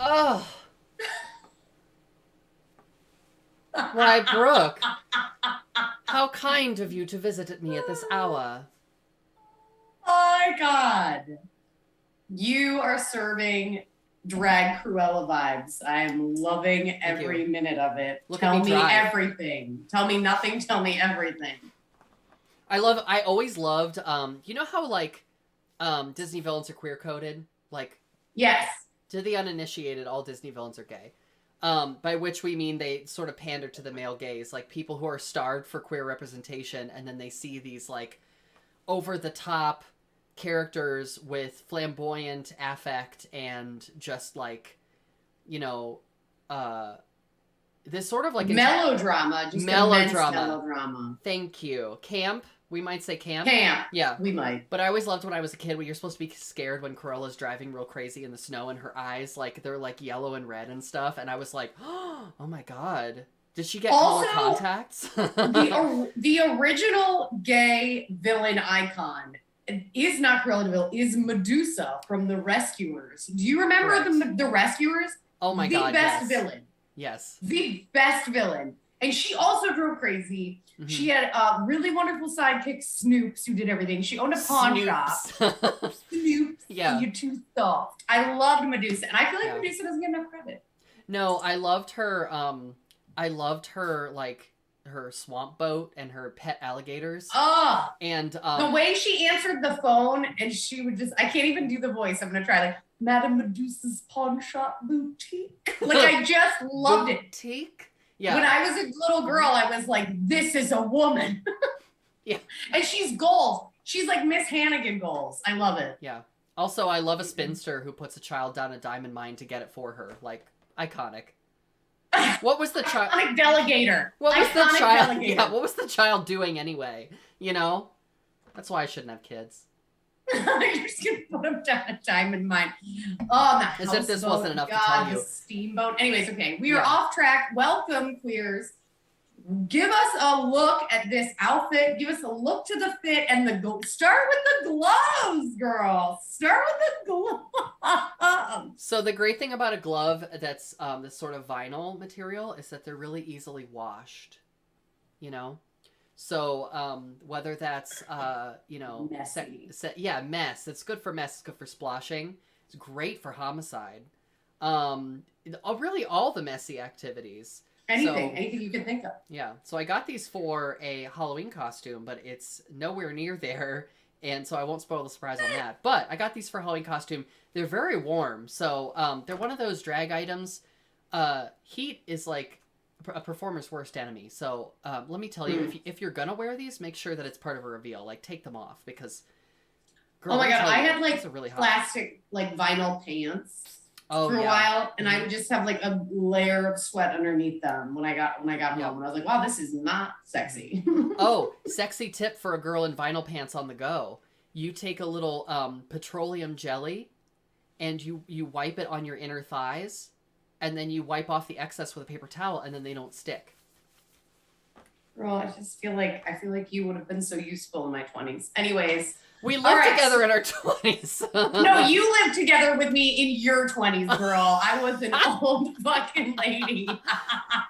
Oh, why, Brooke, how kind of you to visit me at this hour. My God. You are serving drag Cruella vibes. I am loving Thank you. every minute of it. Look at me Tell me drive. everything. Tell me nothing. Tell me everything. I always loved, you know how, like, Disney villains are queer coded? Like, Yes. to the uninitiated, all Disney villains are gay. By which we mean they sort of pander to the male gaze, like people who are starved for queer representation, and then they see these like over the top characters with flamboyant affect and just like, you know, uh, this sort of like Melodrama. Just immense melodrama. melodrama. Thank you. Camp. We might say camp. Camp. Yeah. We might. But I always loved when I was a kid when you're supposed to be scared when Corella's driving real crazy in the snow and her eyes, like, they're, like, yellow and red and stuff. And I was like, oh my god. Did she get color Also, contacts? the original gay villain icon is not Cruella de Vil, is Medusa from The Rescuers. Do you remember the Rescuers? Oh my god, The best yes. villain. Yes. The best villain. And she also drove crazy. Mm-hmm. She had a really wonderful sidekick, Snoops, who did everything. She owned a pawn shop. Snoops. Yeah. You're too soft. I loved Medusa. And I feel like Medusa doesn't get enough credit. No, I loved her, like, her swamp boat and her pet alligators. Oh. And, the way she answered the phone and she would just, I can't even do the voice. I'm going to try, like, Madame Medusa's pawn shop boutique. Like, I just loved it. Boutique? Yeah. When I was a little girl, I was like, this is a woman. Yeah. And she's goals. She's like Miss Hannigan goals. I love it. Yeah. Also, I love a spinster who puts a child down a diamond mine to get it for her. Like, iconic. What was the child? Iconic delegator. What was the child? Delegator. Yeah, what was the child doing anyway? You know? That's why I shouldn't have kids. You're just gonna put them down a diamond mine. Oh, the as if this wasn't enough to tell you. The steamboat. Anyways, okay, we are off track. Welcome, queers. Give us a look at this outfit. Give us a look to the fit and the start with the gloves, girl. Start with the gloves. So the great thing about a glove that's this sort of vinyl material is that they're really easily washed. You know. So, whether that's, messy. Mess. It's good for mess. It's good for splashing. It's great for homicide. Really all the messy activities. Anything you can think of. Yeah. So I got these for a Halloween costume, but it's nowhere near there. And so I won't spoil the surprise on that. But I got these for a Halloween costume. They're very warm. So, they're one of those drag items. Heat is like a performer's worst enemy. So let me tell you, if you're gonna wear these, make sure that it's part of a reveal. Like, take them off because. Girl, oh my god, I had like really plastic like vinyl pants for a while, and I would just have like a layer of sweat underneath them when I got home, and I was like, wow, this is not sexy. Oh, sexy tip for a girl in vinyl pants on the go: you take a little petroleum jelly, and you wipe it on your inner thighs. And then you wipe off the excess with a paper towel, and then they don't stick. Girl, I feel like you would have been so useful in my 20s. Anyways. We lived together in our 20s. No, you lived together with me in your 20s, girl. I was an old fucking lady.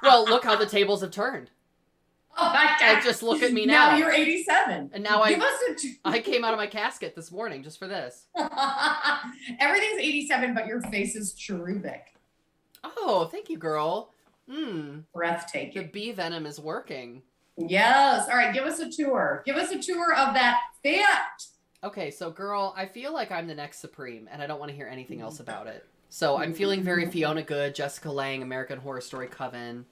Well, look how the tables have turned. Oh my god. And just look at me now. Now you're 87. And now I came out of my casket this morning just for this. Everything's 87, but your face is cherubic. Oh, thank you, girl. Breathtaking. The bee venom is working. Yes. All right, give us a tour. Give us a tour of that fit. Okay, so girl, I feel like I'm the next Supreme, and I don't want to hear anything else about it. So I'm feeling very Fiona Good, Jessica Lange, American Horror Story Coven.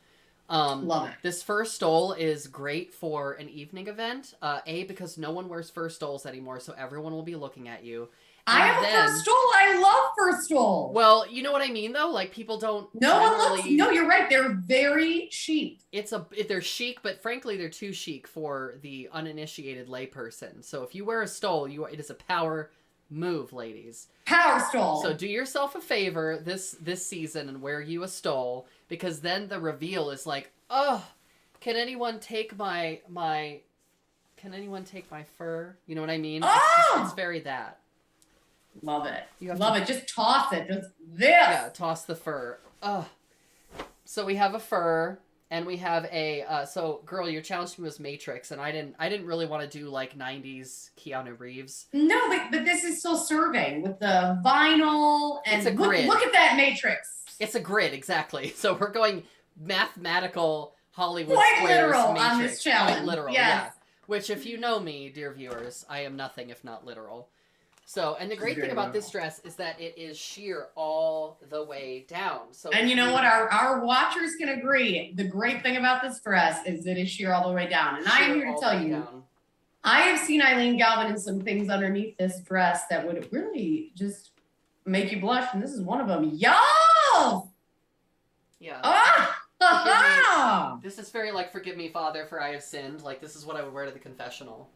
Love it. This fur stole is great for an evening event. Because no one wears fur stoles anymore, so everyone will be looking at you. I have a fur stole. I love fur stole. Well, you know what I mean, though? Like, people don't No, you're right. They're very chic. They're chic, but frankly, they're too chic for the uninitiated layperson. So if you wear a stole, it is a power move, ladies. Power stole. So do yourself a favor this season and wear you a stole, because then the reveal is like, oh, can anyone take my fur? You know what I mean? Oh! It's very that. Love it. You have Love to- it. Just toss it. Just this. Yeah, toss the fur. Ugh. So we have a fur, and we have a. So, girl, your challenge to me was Matrix, and I didn't really want to do like '90s Keanu Reeves. No, but this is still serving with the vinyl and It's a grid. Look at that Matrix. It's a grid, exactly. So we're going mathematical Hollywood Quite squares literal Matrix. on this challenge. Quite literal, yes. yeah. Which, if you know me, dear viewers, I am nothing if not literal. So, and the great thing about this dress is that it is sheer all the way down. So, And you know what? Our watchers can agree. The great thing about this dress is it is sheer all the way down. And I am here to tell you, down. I have seen Eileen Galvin in some things underneath this dress that would really just make you blush. And this is one of them. Y'all! Yeah. Ah! This is very like, forgive me, Father, for I have sinned. Like, this is what I would wear to the confessional.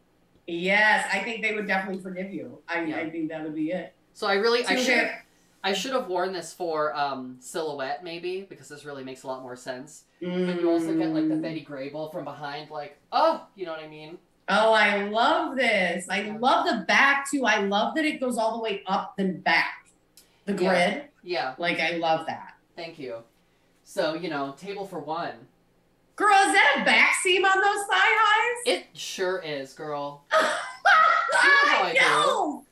Yes, I think they would definitely forgive you. I think that would be it. So I should have worn this for silhouette maybe, because this really makes a lot more sense. But you also get like the Betty Grable from behind, like, oh, you know what I mean? Oh, I love this. I love the back too. I love that it goes all the way up and back. The grid. Yeah. Like, I love that. Thank you. So, table for one. Girl, is that a back seam on those thigh highs? It sure is, girl. I know.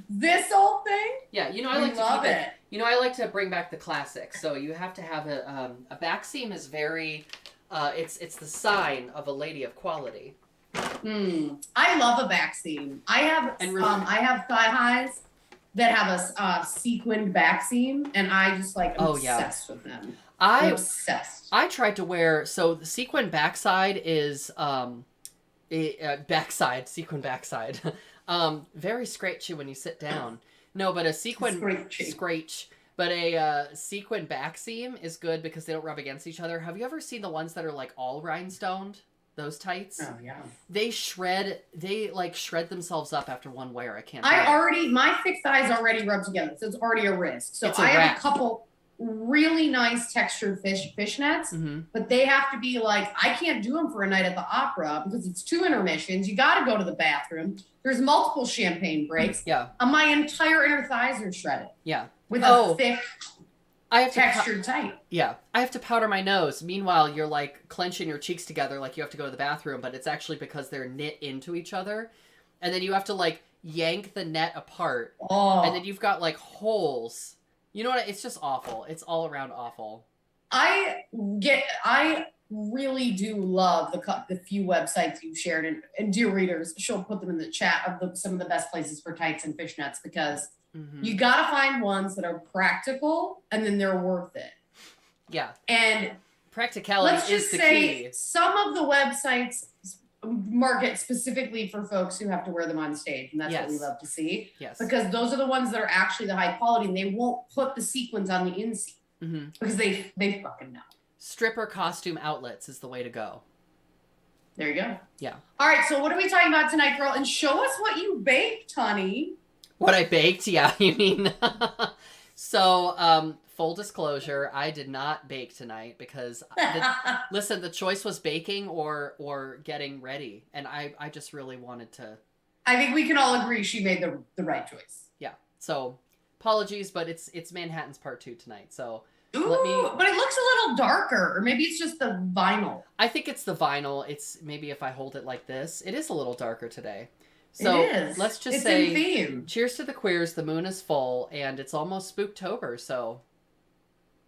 This old thing? Yeah, I like to love keep it. I like to bring back the classics. So you have to have a back seam is very, it's the sign of a lady of quality. I love a back seam. I have thigh highs that have a sequined back seam, and I just like I'm obsessed with them. I'm obsessed. I tried to wear the sequin backside is sequin backside. Very scratchy when you sit down. No, but a sequin scratch. But a sequin back seam is good because they don't rub against each other. Have you ever seen the ones that are like all rhinestoned? Those tights? Oh yeah. They shred themselves up after one wear. I can't. My thick thighs already rub together, so it's already a risk. So I have a couple really nice textured fishnets, but they have to be like, I can't do them for a night at the opera because it's 2 intermissions. You got to go to the bathroom. There's multiple champagne breaks. Yeah. And my entire inner thighs are shredded. Yeah. With a thick textured tight. Yeah. I have to powder my nose. Meanwhile, you're like clenching your cheeks together like you have to go to the bathroom, but it's actually because they're knit into each other. And then you have to like yank the net apart. Oh. And then you've got like holes. You know what? It's just awful. It's all around awful. I really do love the few websites you shared, and dear readers, she'll put them in the chat of some of the best places for tights and fishnets, because you gotta find ones that are practical and then they're worth it. Yeah. And practicality is the key. Some of the websites market specifically for folks who have to wear them on stage, and that's what we love to see. Yes. Because those are the ones that are actually the high quality, and they won't put the sequins on the inseam because they fucking know. Stripper costume outlets is the way to go. There you go. Yeah. All right, so what are we talking about tonight, girl? And show us what you baked, honey. What I baked? Yeah, you mean. So, full disclosure, I did not bake tonight because, listen, the choice was baking or getting ready. And I just really wanted to. I think we can all agree she made the right choice. Yeah. So, apologies, but it's Manhattan's Part 2 tonight. So, but it looks a little darker, or maybe it's just the vinyl. I think it's the vinyl. It's maybe if I hold it like this, it is a little darker today. So it is. Let's just say cheers to the queers. The moon is full and it's almost Spooktober. So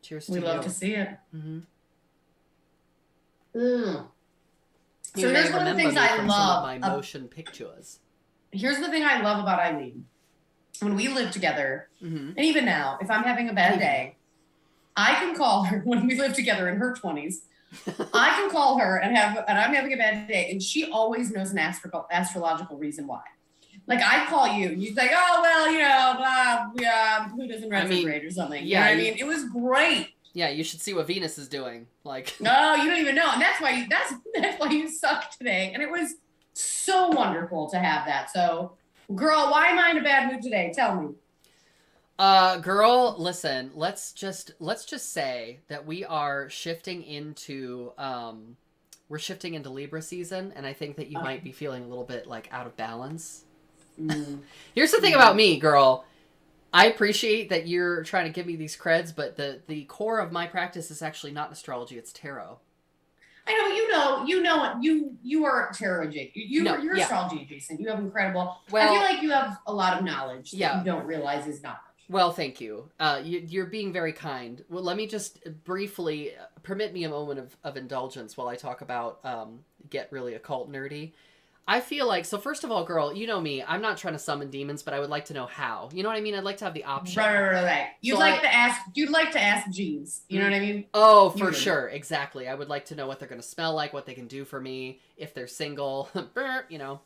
cheers to you. We love to see it. So here's one of the things I love. My motion pictures. Here's the thing I love about Eileen. When we live together, and even now, if I'm having a bad day, I can call her when we live together in her 20s. I can call her and I'm having a bad day, and she always knows an astrological reason why. Like, I call you, and you're like, oh, well, who doesn't retrograde or something. Yeah, you know what I mean? It was great. Yeah, you should see what Venus is doing. Like, no, you don't even know, and that's why you suck today. And it was so wonderful to have that. So, girl, why am I in a bad mood today? Tell me. Girl, listen, let's just say that we are shifting into Libra season, and I think that you might be feeling a little bit like out of balance. Here's the thing about me, girl. I appreciate that you're trying to give me these creds, but the core of my practice is actually not astrology, it's tarot. I know, you are tarot adjacent. You're astrology adjacent. You have incredible. Well, I feel like you have a lot of knowledge that yeah. you don't realize is knowledge. Well, thank you. You're being very kind. Well, let me just briefly permit me a moment of indulgence while I talk about get really occult nerdy. I feel like, so first of all, girl, you know me. I'm not trying to summon demons, but I would like to know how. You know what I mean? I'd like to have the option. Right. You'd like to ask Jeeves. You know what I mean? Oh, for sure. Exactly. I would like to know what they're going to smell like, what they can do for me, if they're single, you know.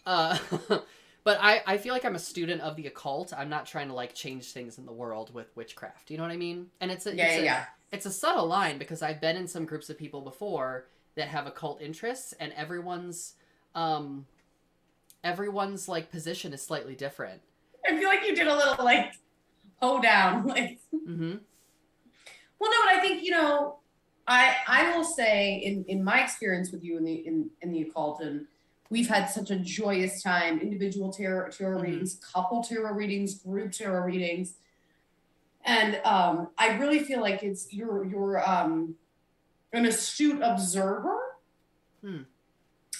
But I feel like I'm a student of the occult. I'm not trying to like change things in the world with witchcraft. You know what I mean? And it's a subtle line because I've been in some groups of people before that have occult interests, and everyone's like position is slightly different. I feel like you did a little like down like. Mm-hmm. Well, no, but I think I will say in my experience with you in the occult, and we've had such a joyous time. Individual tarot readings, couple tarot readings, group tarot readings, and I really feel like you're an astute observer.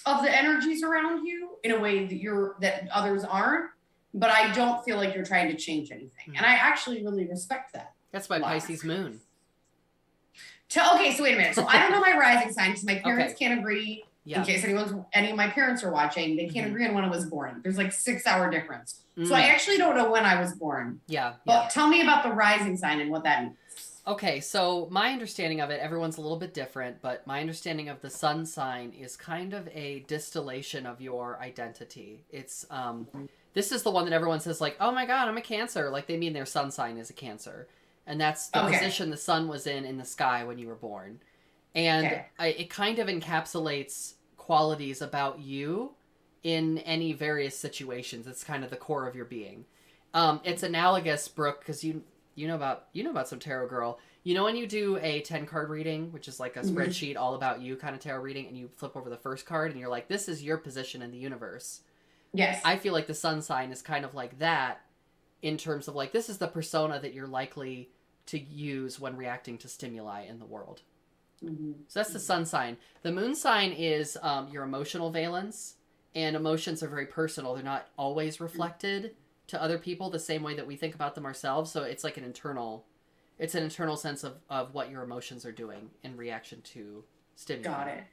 Of the energies around you in a way that others aren't, but I don't feel like you're trying to change anything. And I actually really respect that. That's my Pisces moon. Okay, so wait a minute. So I don't know my rising sign because my parents can't agree. Yeah. In case any of my parents are watching, they can't agree on when I was born. There's like 6-hour difference. So I actually don't know when I was born. Yeah. But tell me about the rising sign and what that means. Okay, so my understanding of it, everyone's a little bit different, but my understanding of the sun sign is kind of a distillation of your identity. It's, this is the one that everyone says like, oh my God, I'm a Cancer. Like they mean their sun sign is a Cancer. And that's the position the sun was in the sky when you were born. And it kind of encapsulates qualities about you in any various situations. It's kind of the core of your being. It's analogous, Brooke, because you know about some tarot, girl. You know when you do a 10-card reading, which is like a spreadsheet all about you kind of tarot reading, and you flip over the first card and you're like, this is your position in the universe. Yes. I feel like the sun sign is kind of like that in terms of like, this is the persona that you're likely to use when reacting to stimuli in the world. So that's the sun sign. The moon sign is your emotional valence, and emotions are very personal. They're not always reflected to other people the same way that we think about them ourselves. So it's like an internal sense of what your emotions are doing in reaction to stimuli. Got it.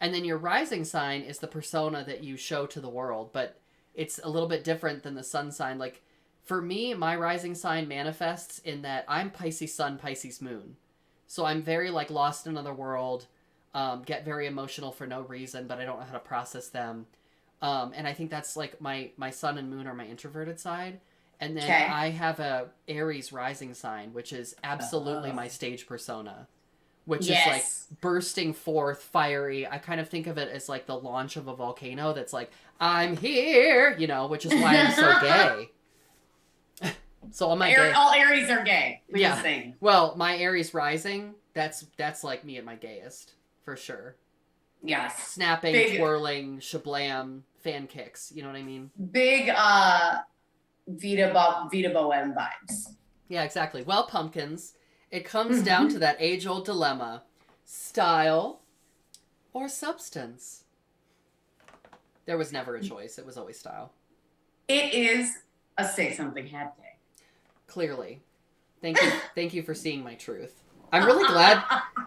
And then your rising sign is the persona that you show to the world, but it's a little bit different than the sun sign. Like for me, my rising sign manifests in that I'm Pisces sun, Pisces moon. So I'm very like lost in another world, get very emotional for no reason, but I don't know how to process them. And I think that's like my sun and moon are my introverted side. And then I have a Aries rising sign, which is absolutely my stage persona, which is like bursting forth, fiery. I kind of think of it as like the launch of a volcano that's like, I'm here, which is why I'm so gay. So all Aries are gay. Well, my Aries rising, that's like me at my gayest, for sure. Yes. Snapping, twirling, shablam, fan kicks. You know what I mean? Big Vita Bohem vibes. Yeah, exactly. Well, pumpkins, it comes down to that age-old dilemma: style or substance. There was never a choice. It was always style. It is a say something hat day. Clearly. Thank you for seeing my truth. I'm really glad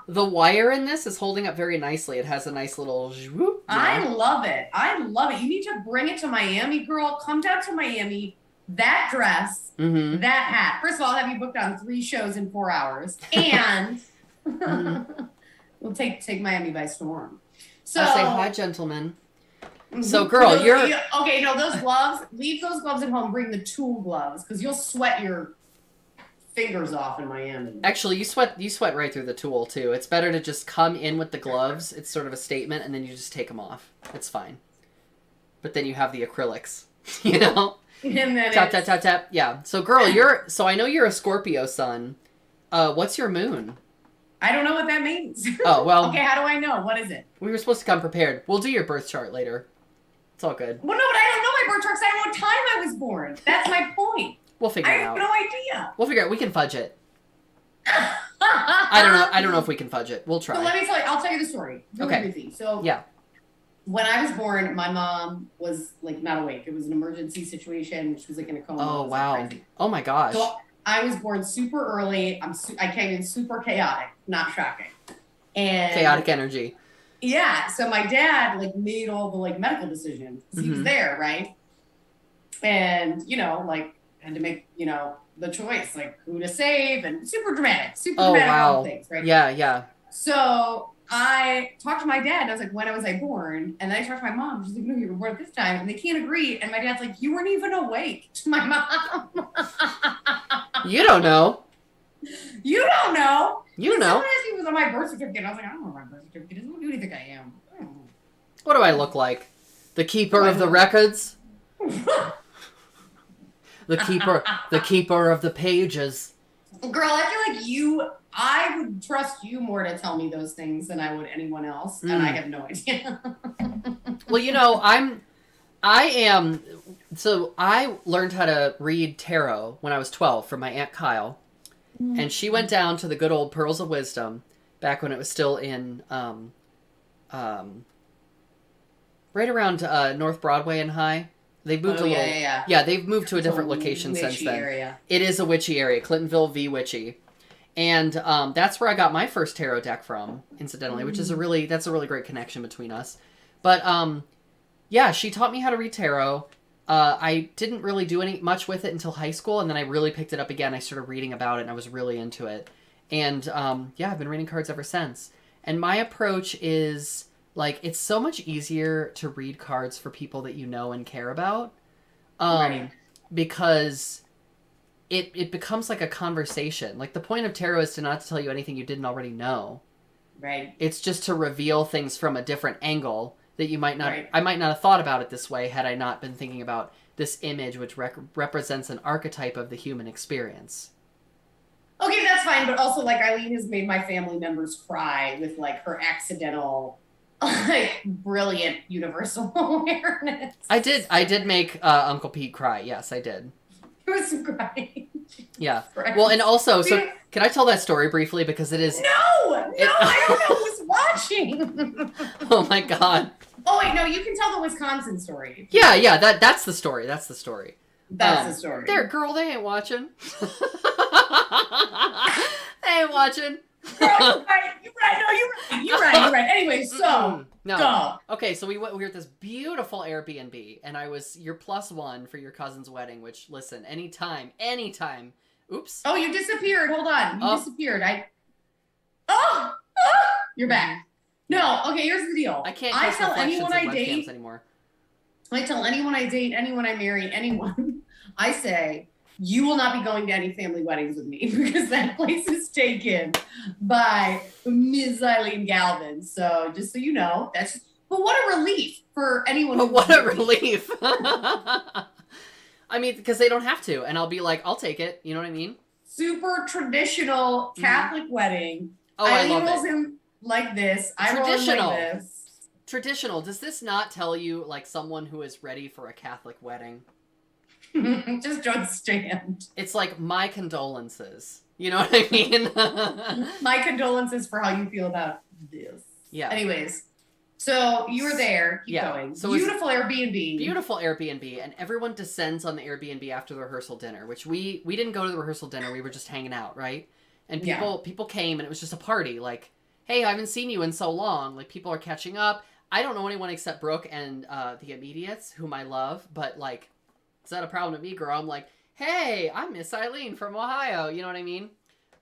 the wire in this is holding up very nicely. It has a nice little whoop. I love it. You need to bring it to Miami, girl. Come down to Miami. That dress, that hat. First of all, I'll have you booked on 3 shows in 4 hours. And we'll take Miami by storm. So I'll say hi, gentlemen. So, girl, those gloves, leave those gloves at home. Bring the tool gloves because you'll sweat your fingers off in Miami. Actually, you sweat right through the tool, too. It's better to just come in with the gloves. It's sort of a statement, and then you just take them off. It's fine. But then you have the acrylics, And then tap. Yeah. So, girl, I know you're a Scorpio sun. What's your moon? I don't know what that means. Oh, well. Okay, how do I know? What is it? We were supposed to come prepared. We'll do your birth chart later. It's all good. Well, no, but I don't know my birth chart because I don't know what time I was born. That's my point. We'll figure I it have out. no idea. We'll figure it. We can fudge it. I don't know. I don't know if we can fudge it. We'll try. So let me tell you. I'll tell you the story. Really Okay. briefly. So Yeah. when I was born, my mom was like not awake. It was an emergency situation. She was like in a coma. Oh, It was, wow. like, crazy. Oh my gosh. So I was born super early. I came in super chaotic. Not shocking. And Chaotic energy. yeah. So my dad like made all the like medical decisions. He was there, right? And like had to make the choice, like who to save, and super dramatic all things, right? Yeah. So I talked to my dad, and I was like, when was I born? And then I talked to my mom. She's like, no, you were born at this time. And they can't agree. And my dad's like, you weren't even awake, to my mom. You don't know. You don't know. You know. Someone asked me was on my birth certificate. And I was like, I don't know what my birth certificate is. Who do you think I am? I don't know. What do I look like? The keeper of the records? The keeper of the pages. Girl, I feel like I would trust you more to tell me those things than I would anyone else, and I have no idea. Well, so I learned how to read tarot when I was 12 from my Aunt Kyle, and she went down to the good old Pearls of Wisdom back when it was still in, right around North Broadway and High. They've moved Yeah, they've moved to a different location since then. Area. It is a witchy area, Clintonville v. Witchy. And that's where I got my first tarot deck from, incidentally, which is that's a really great connection between us. But yeah, she taught me how to read tarot. I didn't really do much with it until high school, and then I really picked it up again. I started reading about it, and I was really into it. And yeah, I've been reading cards ever since. And my approach is like, it's so much easier to read cards for people that you know and care about. Right. Because it becomes like a conversation. Like, the point of tarot is to not tell you anything you didn't already know. Right. It's just to reveal things from a different angle that you might not... Right. I might not have thought about it this way had I not been thinking about this image, which represents an archetype of the human experience. Okay, that's fine, but also, like, Eileen has made my family members cry with, like, her accidental, like, brilliant universal awareness. I did make Uncle Pete cry. Yes, I did. It was great. Yeah. Right. Well, and also, so can I tell that story briefly, because it is... No, I don't know who's watching. Oh my God. Oh wait, no, you can tell the Wisconsin story. Yeah, that's the story. That's the story. That's the story. There, girl, they ain't watching. They ain't watching. Girl, you're right. You're right. Anyway, so no. go. Okay, so we were at this beautiful Airbnb, and I was your +1 for your cousin's wedding. Which, listen, anytime. Oops. Oh, you disappeared. Hold on, you disappeared. You're back. No, okay. Here's the deal. I can't. I tell anyone I date anymore. I tell anyone I date, anyone I marry, anyone. I say, you will not be going to any family weddings with me, because that place is taken by Ms. Eileen Galvin. So just so you know, but what a relief for anyone. But what a relief. I mean, because they don't have to, and I'll be like, I'll take it. You know what I mean? Super traditional Catholic wedding. Oh, I love rolls it. in like this. I roll in like this. Traditional. Does this not tell you like someone who is ready for a Catholic wedding? Just don't stand. It's like, my condolences. You know what I mean? My condolences for how you feel about this. Yeah. Anyways, so you were there. Keep going. So beautiful Airbnb. Beautiful Airbnb, and everyone descends on the Airbnb after the rehearsal dinner, which we didn't go to the rehearsal dinner. We were just hanging out, right? And people came, and it was just a party. Like, hey, I haven't seen you in so long. Like, people are catching up. I don't know anyone except Brooke and the immediates, whom I love, but like, is that a problem with me, girl? I'm like, hey, I'm Miss Eileen from Ohio. You know what I mean?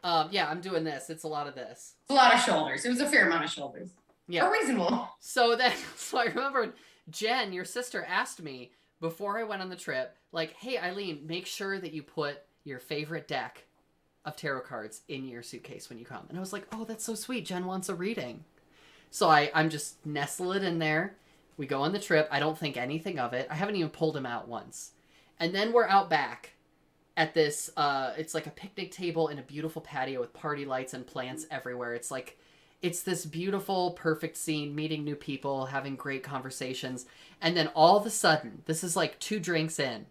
Yeah, I'm doing this. It's a lot of this. A lot of shoulders. It was a fair amount of shoulders. Yeah. Or reasonable. So I remember Jen, your sister, asked me before I went on the trip, like, hey, Eileen, make sure that you put your favorite deck of tarot cards in your suitcase when you come. And I was like, oh, that's so sweet. Jen wants a reading. So I'm just nestle it in there. We go on the trip. I don't think anything of it. I haven't even pulled him out once. And then we're out back at this, it's like a picnic table in a beautiful patio with party lights and plants everywhere. It's like, it's this beautiful, perfect scene, meeting new people, having great conversations. And then all of a sudden, this is like 2 drinks in,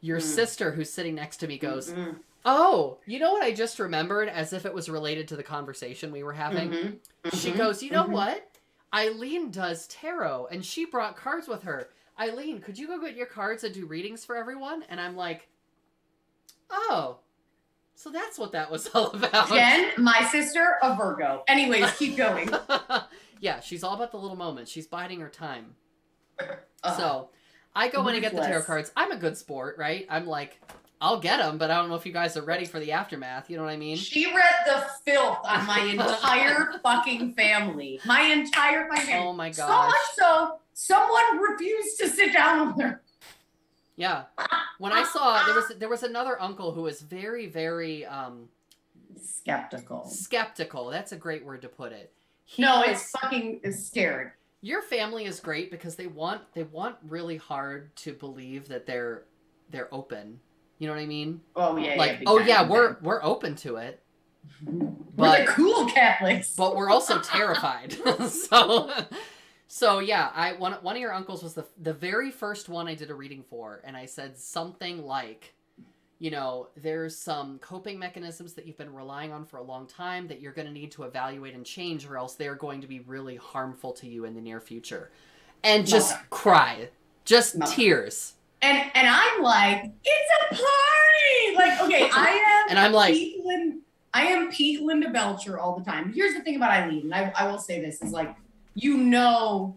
Your sister, who's sitting next to me, goes, Mm-mm. oh, you know what I just remembered, as if it was related to the conversation we were having? Mm-hmm. She goes, you know what? Eileen does tarot, and she brought cards with her. Eileen, could you go get your cards and do readings for everyone? And I'm like, oh, so that's what that was all about. Jen, my sister, a Virgo. Anyways, keep going. Yeah, she's all about the little moments. She's biding her time. So I go in and get the tarot cards. I'm a good sport, right? I'm like, I'll get them, but I don't know if you guys are ready for the aftermath. You know what I mean? She read the filth on my entire fucking family. My entire fucking family. Oh my gosh. So much so, someone refused to sit down with her. Yeah. When I saw, there was another uncle who was very, very skeptical. That's a great word to put it. It's fucking scared. Your family is great because they want really hard to believe that they're open. You know what I mean? Oh yeah. Like, we're open to it. We're the cool Catholics. But we're also terrified. So yeah, one of your uncles was the very first one I did a reading for, and I said something like, you know, there's some coping mechanisms that you've been relying on for a long time that you're going to need to evaluate and change, or else they're going to be really harmful to you in the near future. And just cry. Just tears. And I'm like, it's a party! Like, okay, I am and I'm like, I am Pete Linda Belcher all the time. Here's the thing about Eileen, and I will say this, is like, you know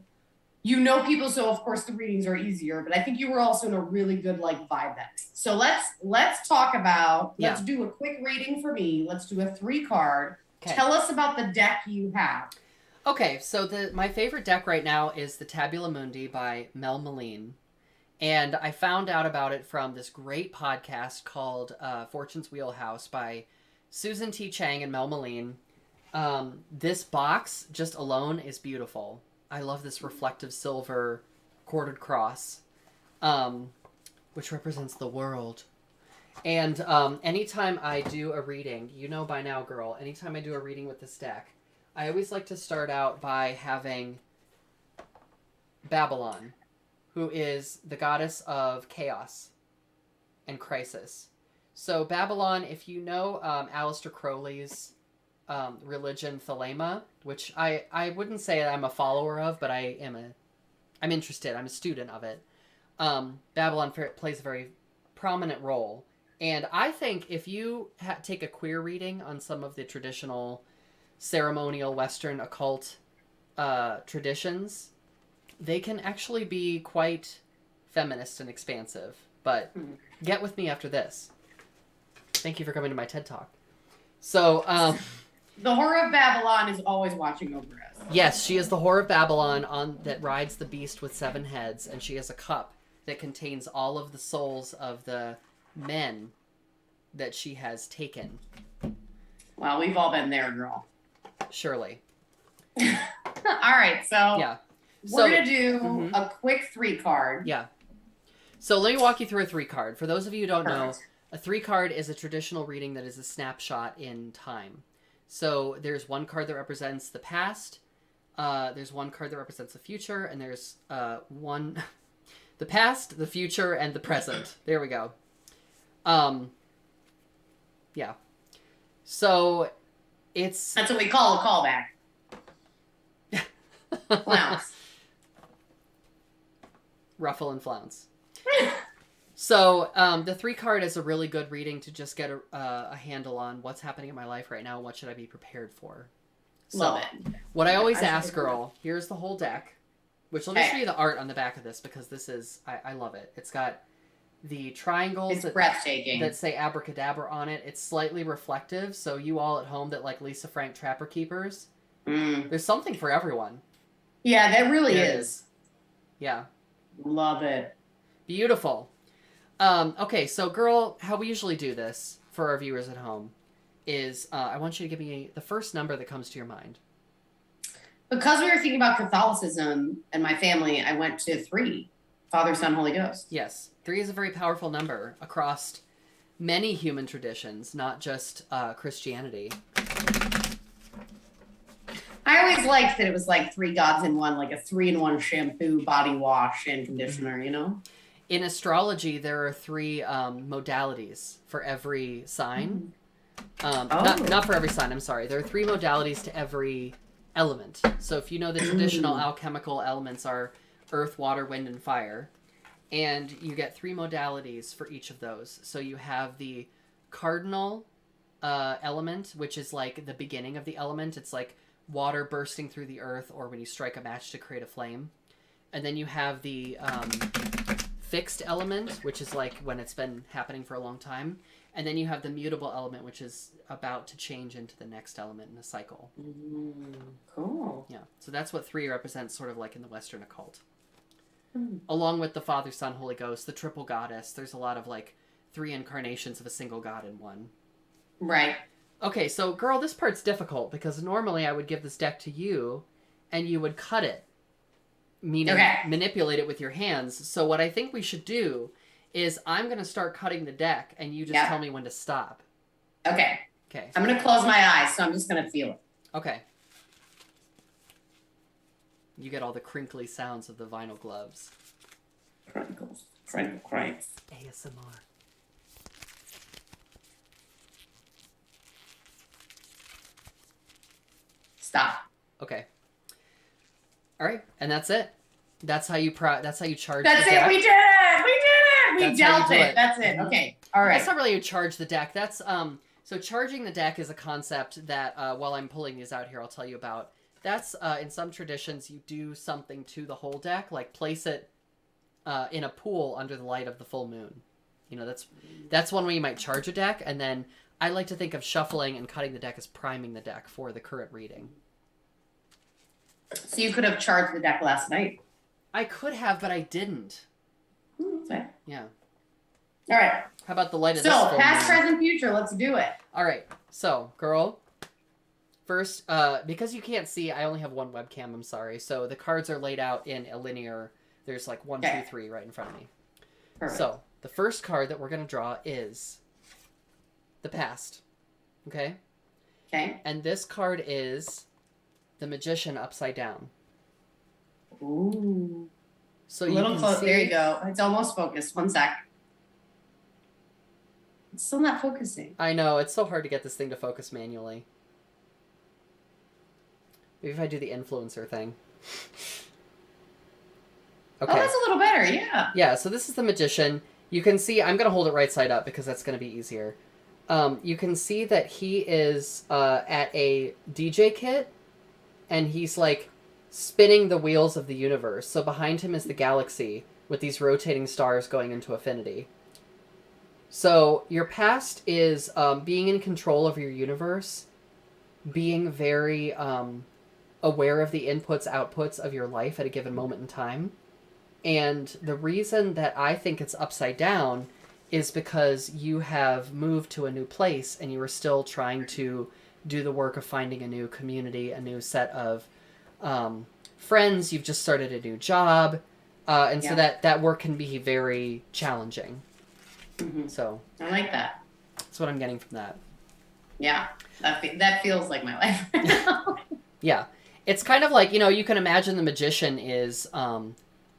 people, so of course the readings are easier, but I think you were also in a really good like vibe that day. So let's talk about, let's do a quick reading for me. Let's do a 3-card. Okay. Tell us about the deck you have. Okay, so my favorite deck right now is the Tabula Mundi by Mel Meline. And I found out about it from this great podcast called Fortune's Wheelhouse by Susan T. Chang and Mel Meline. This box just alone is beautiful. I love this reflective silver quartered cross, which represents the world. And anytime I do a reading, you know by now, girl, anytime I do a reading with this deck, I always like to start out by having Babylon, who is the goddess of chaos and crisis. So Babylon, if you know Aleister Crowley's religion Thelema, which I wouldn't say I'm a follower of, but I'm interested. I'm a student of it. Babylon plays a very prominent role. And I think if you take a queer reading on some of the traditional ceremonial Western occult traditions, they can actually be quite feminist and expansive. But get with me after this. Thank you for coming to my TED Talk. So, the Whore of Babylon is always watching over us. Yes, she is the Whore of Babylon that rides the beast with 7 heads, and she has a cup that contains all of the souls of the men that she has taken. Well, we've all been there, girl. Surely. All right, so we're going to do a quick 3-card. Yeah. So let me walk you through a 3-card. For those of you who don't know, a 3-card is a traditional reading that is a snapshot in time. So there's one card that represents the past, there's one card that represents the future, and there's the past, the future, and the present. There we go. Yeah. So that's what we call a callback. Flounce. Ruffle and flounce. So, the 3-card is a really good reading to just get a handle on what's happening in my life right now and what should I be prepared for. So, love it. What I always ask, girl, here's the whole deck, which let me show you the art on the back of this because this is, I love it. It's got the triangles that say abracadabra on it. It's slightly reflective, so you all at home that like Lisa Frank Trapper Keepers, there's something for everyone. Yeah, that really is. Yeah. Love it. Beautiful. Okay, so girl, how we usually do this for our viewers at home is I want you to give me the first number that comes to your mind. Because we were thinking about Catholicism and my family, I went to 3. Father, Son, Holy Ghost. Yes. 3 is a very powerful number across many human traditions, not just Christianity. I always liked that it was like 3 gods in one, like a 3-in-1 shampoo, body wash, and conditioner, you know? In astrology, there are 3 modalities for every sign. Not for every sign, I'm sorry. There are 3 modalities to every element. So if you know the traditional alchemical elements are earth, water, wind, and fire, and you get 3 modalities for each of those. So you have the cardinal element, which is like the beginning of the element. It's like water bursting through the earth, or when you strike a match to create a flame. And then you have the fixed element, which is like when it's been happening for a long time. And then you have the mutable element, which is about to change into the next element in a cycle. Cool. Yeah. So that's what 3 represents, sort of like in the Western occult. Along with the Father, Son, Holy Ghost, the triple goddess. There's a lot of like 3 incarnations of a single god in one. Right. Okay, so girl, this part's difficult because normally I would give this deck to you and you would cut it. Meaning manipulate it with your hands. So what I think we should do is I'm going to start cutting the deck and you just tell me when to stop. Okay. Okay. I'm going to close my eyes, so I'm just going to feel it. Okay. You get all the crinkly sounds of the vinyl gloves. Crinkles. Crinkle cranks. ASMR. Stop. Okay. All right, and that's it. That's how you that's how you charge. That's the it. deck. We did it. We did it. We dealt it. That's it. Mm-hmm. Okay. All right. That's not really you charge the deck. That's So charging the deck is a concept that while I'm pulling these out here, I'll tell you about. That's in some traditions you do something to the whole deck, like place it in a pool under the light of the full moon. You know, that's one way you might charge a deck, and then I like to think of shuffling and cutting the deck as priming the deck for the current reading. So you could have charged the deck last night. I could have, but I didn't. Okay. Yeah. All right. How about the light of this So, full past, moon? present, future. Let's do it. All right. So, girl, first, because you can't see, I only have one webcam. I'm sorry. So the cards are laid out in a linear. There's like 1, 2, 3 right in front of me. Perfect. So the first card that we're gonna draw is the past. Okay. Okay. And this card is the Magician upside down. Ooh. So A little close. There you go. It's almost focused. 1 sec. It's still not focusing. I know, it's so hard to get this thing to focus manually. Maybe if I do the influencer thing. Okay. Oh, that's a little better. Yeah. Yeah, so this is the Magician. You can see, I'm going to hold it right side up because that's going to be easier. You can see that he is at a DJ kit, and he's like spinning the wheels of the universe. So behind him is the galaxy with these rotating stars going into infinity. So your past is being in control of your universe, being very aware of the inputs, outputs of your life at a given moment in time. And the reason that I think it's upside down is because you have moved to a new place and you are still trying to do the work of finding a new community, a new set of friends. You've just started a new job. And so that work can be very challenging. Mm-hmm. So I like that. That's what I'm getting from that. Yeah. That feels like my life. Yeah. It's kind of like, you can imagine the Magician is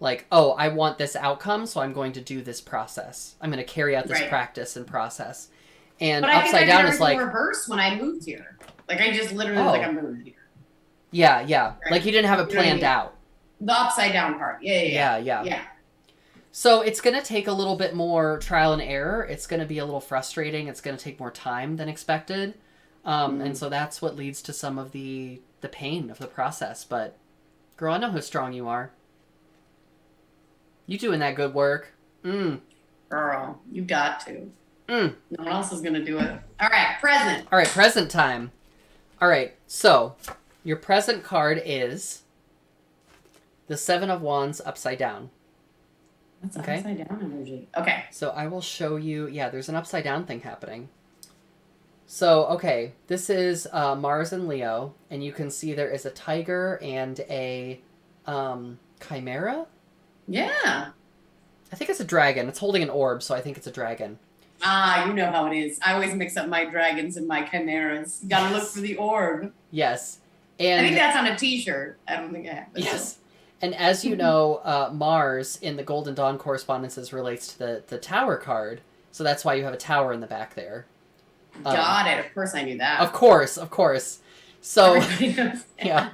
like, oh, I want this outcome, so I'm going to do this process. I'm going to carry out this practice and process. And but upside down is like reverse when I moved here. Like I just literally like I moved here. Yeah, yeah. Right. Like you didn't have it planned out. The upside down part. Yeah. So it's going to take a little bit more trial and error. It's going to be a little frustrating. It's going to take more time than expected. And so that's what leads to some of the pain of the process. But girl, I know how strong you are. You doing that good work. Girl, you got to. No one else is going to do it. All right, present. All right, present time. All right, so your present card is the 7 of Wands upside down. That's upside down energy. Okay. So I will show you. Yeah, there's an upside down thing happening. So, okay, this is Mars and Leo, and you can see there is a tiger and a chimera. Yeah. I think it's a dragon. It's holding an orb, so I think it's a dragon. Ah, you know how it is. I always mix up my dragons and my chimeras. You gotta look for the orb. Yes. And I think that's on a t-shirt. I don't think I have it. Yes. And as you know, Mars in the Golden Dawn correspondences relates to the Tower card. So that's why you have a tower in the back there. Got it. Of course I knew that. Of course. So, yeah.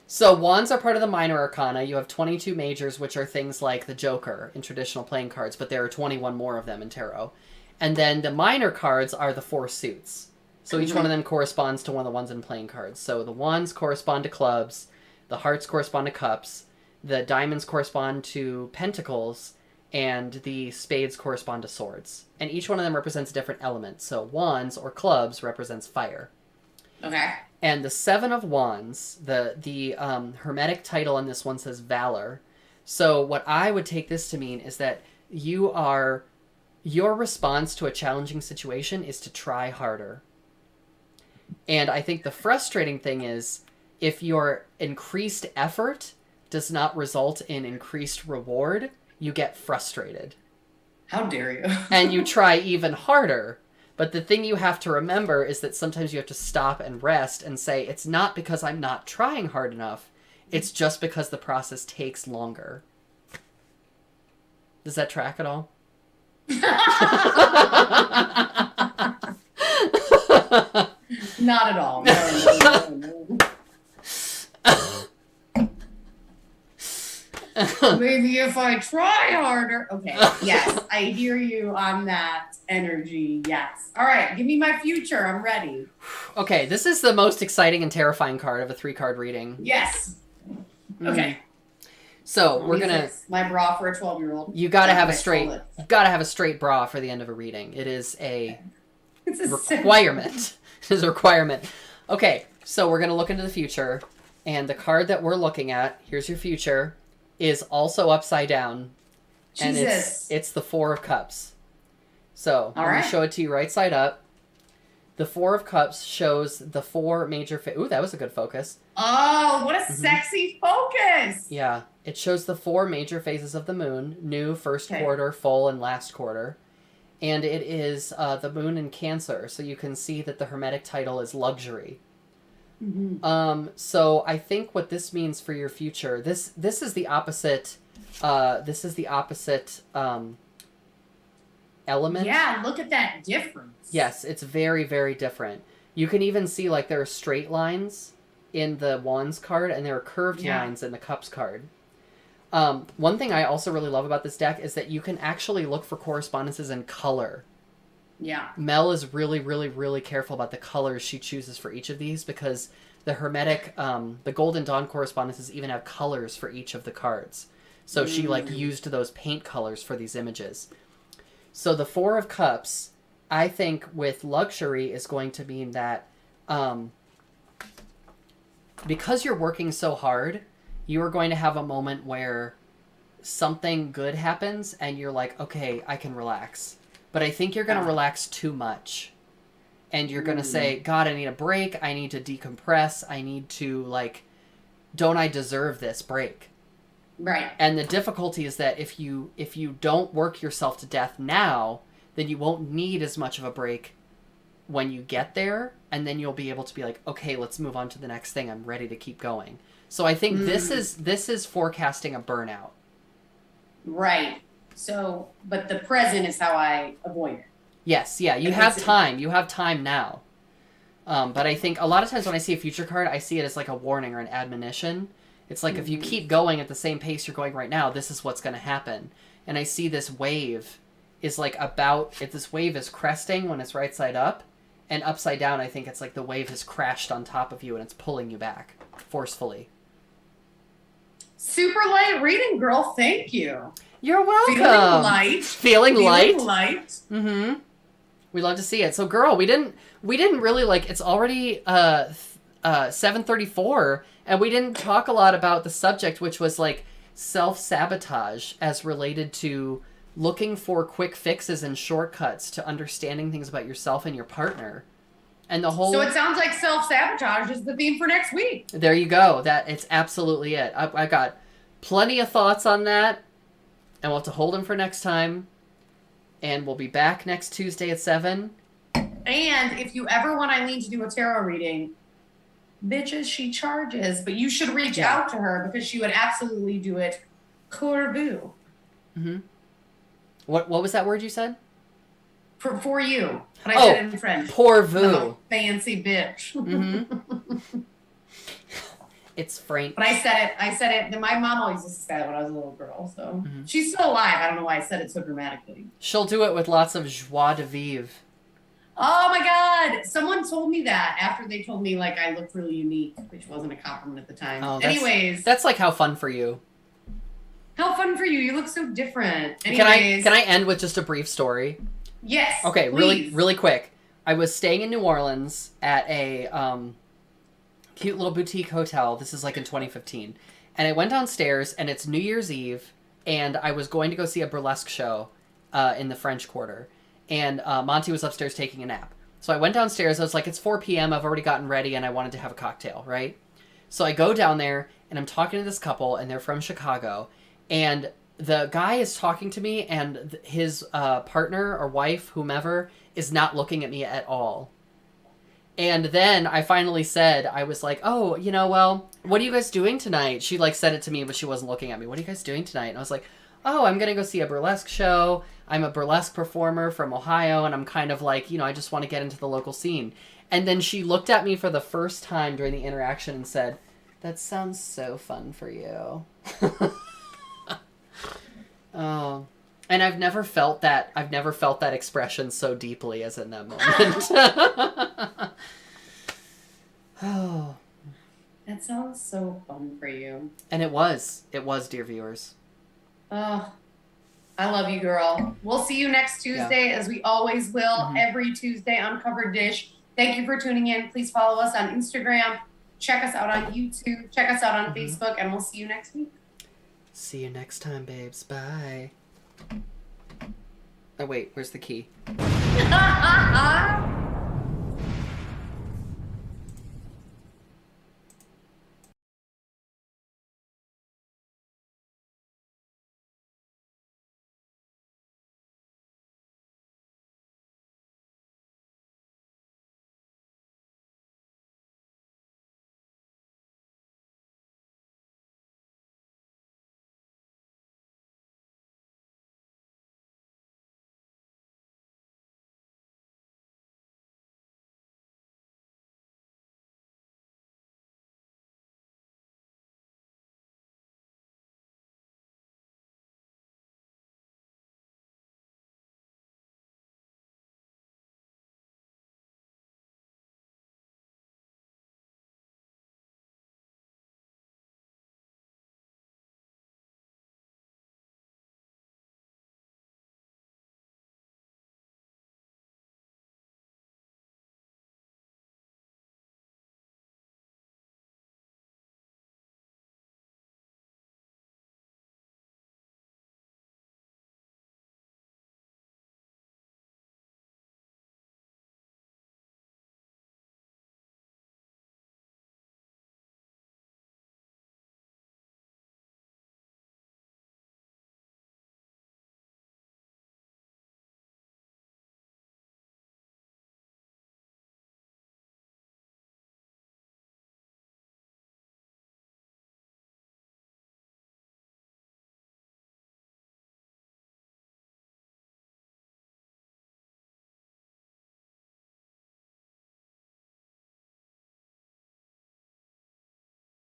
So wands are part of the minor arcana. You have 22 majors, which are things like the Joker in traditional playing cards, but there are 21 more of them in tarot. And then the minor cards are the 4 suits. So each one of them corresponds to one of the ones in playing cards. So the wands correspond to clubs, the hearts correspond to cups, the diamonds correspond to pentacles, and the spades correspond to swords. And each one of them represents a different element. So wands or clubs represents fire. Okay. And the 7 of wands, the hermetic title on this one says valor. So what I would take this to mean is that your response to a challenging situation is to try harder. And I think the frustrating thing is if your increased effort does not result in increased reward, you get frustrated. How dare you? And you try even harder. But the thing you have to remember is that sometimes you have to stop and rest and say, it's not because I'm not trying hard enough. It's just because the process takes longer. Does that track at all? Not at all. No. Maybe if I try harder. Okay. Yes, I hear you on that energy. Yes. All right. Give me my future. I'm ready. Okay. This is the most exciting and terrifying card of a 3-card reading. Yes. Okay. So we're gonna my bra for a 12-year-old. You gotta have a straight bra for the end of a reading. It is it's a requirement. It is a requirement. Okay, so we're gonna look into the future, and the card that we're looking at, here's your future, is also upside down. Jesus. And it's the 4 of Cups. So I'm gonna show it to you right side up. The 4 of Cups shows the 4 major ooh, that was a good focus. Oh, what a sexy focus! Yeah. It shows the 4 major phases of the moon, new, first quarter, full, and last quarter. And it is the moon in Cancer, so you can see that the hermetic title is luxury. Mm-hmm. So I think what this means for your future, this is the opposite, element. Yeah, look at that difference. Yes, it's very, very different. You can even see like there are straight lines in the Wands card, and there are curved lines in the Cups card. One thing I also really love about this deck is that you can actually look for correspondences in color. Yeah. Mel is really, really, really careful about the colors she chooses for each of these because the hermetic, the Golden Dawn correspondences even have colors for each of the cards. So she like used those paint colors for these images. So the 4 of Cups, I think with luxury is going to mean that because you're working so hard, you are going to have a moment where something good happens and you're like, okay, I can relax. But I think you're going to relax too much. And you're going to say, God, I need a break. I need to decompress. I need to, like, don't I deserve this break? Right. And the difficulty is that if you don't work yourself to death now, then you won't need as much of a break when you get there. And then you'll be able to be like, okay, let's move on to the next thing. I'm ready to keep going. So I think this is forecasting a burnout. Right. So, but the present is how I avoid it. Yes, yeah. You have time. You have time now. But I think a lot of times when I see a future card, I see it as like a warning or an admonition. It's like if you keep going at the same pace you're going right now, this is what's going to happen. And I see this wave is like if this wave is cresting when it's right side up, and upside down, I think it's like the wave has crashed on top of you and it's pulling you back forcefully. Super light reading, girl. Thank you. You're welcome. Feeling light. Feeling light. Mm-hmm. We love to see it. So, girl, we didn't really like. It's already 7:34, and we didn't talk a lot about the subject, which was like self-sabotage as related to looking for quick fixes and shortcuts to understanding things about yourself and your partner. And the whole. So it sounds like self-sabotage is the theme for next week. There you go. It's absolutely it. I got plenty of thoughts on that, and we'll have to hold them for next time. And we'll be back next Tuesday at 7. And if you ever want Eileen to do a tarot reading, bitches she charges. But you should reach Yeah. out to her because she would absolutely do it. Corvu. Mm-hmm. What was that word you said? For you. But I said it in French. Pourvu. Fancy bitch. Mm-hmm. It's French. But I said it. My mom always used to say that when I was a little girl. So she's still alive. I don't know why I said it so dramatically. She'll do it with lots of joie de vivre. Oh my God. Someone told me that after they told me like I looked really unique, which wasn't a compliment at the time. Oh, Anyways. That's like how fun for you. How fun for you. You look so different. Anyways. Can I end with just a brief story? Yes. Okay, please. really quick. I was staying in New Orleans at a cute little boutique hotel. This is like in 2015. And I went downstairs and it's New Year's Eve and I was going to go see a burlesque show in the French Quarter. And Monty was upstairs taking a nap. So I went downstairs. I was like, it's 4 p.m. I've already gotten ready and I wanted to have a cocktail, right? So I go down there and I'm talking to this couple and they're from Chicago. And the guy is talking to me and his partner or wife, whomever, is not looking at me at all. And then I finally said, I was like, oh, well, what are you guys doing tonight? She like said it to me, but she wasn't looking at me. What are you guys doing tonight? And I was like, oh, I'm going to go see a burlesque show. I'm a burlesque performer from Ohio. And I'm kind of like, I just want to get into the local scene. And then she looked at me for the first time during the interaction and said, that sounds so fun for you. Oh, and I've never felt that expression so deeply as in that moment. Oh. That sounds so fun for you. And it was, dear viewers. Oh, I love you, girl. We'll see you next Tuesday, as we always will, every Tuesday on Covered Dish. Thank you for tuning in. Please follow us on Instagram. Check us out on YouTube. Check us out on Facebook, and we'll see you next week. See you next time, babes. Bye. Oh, wait, where's the key?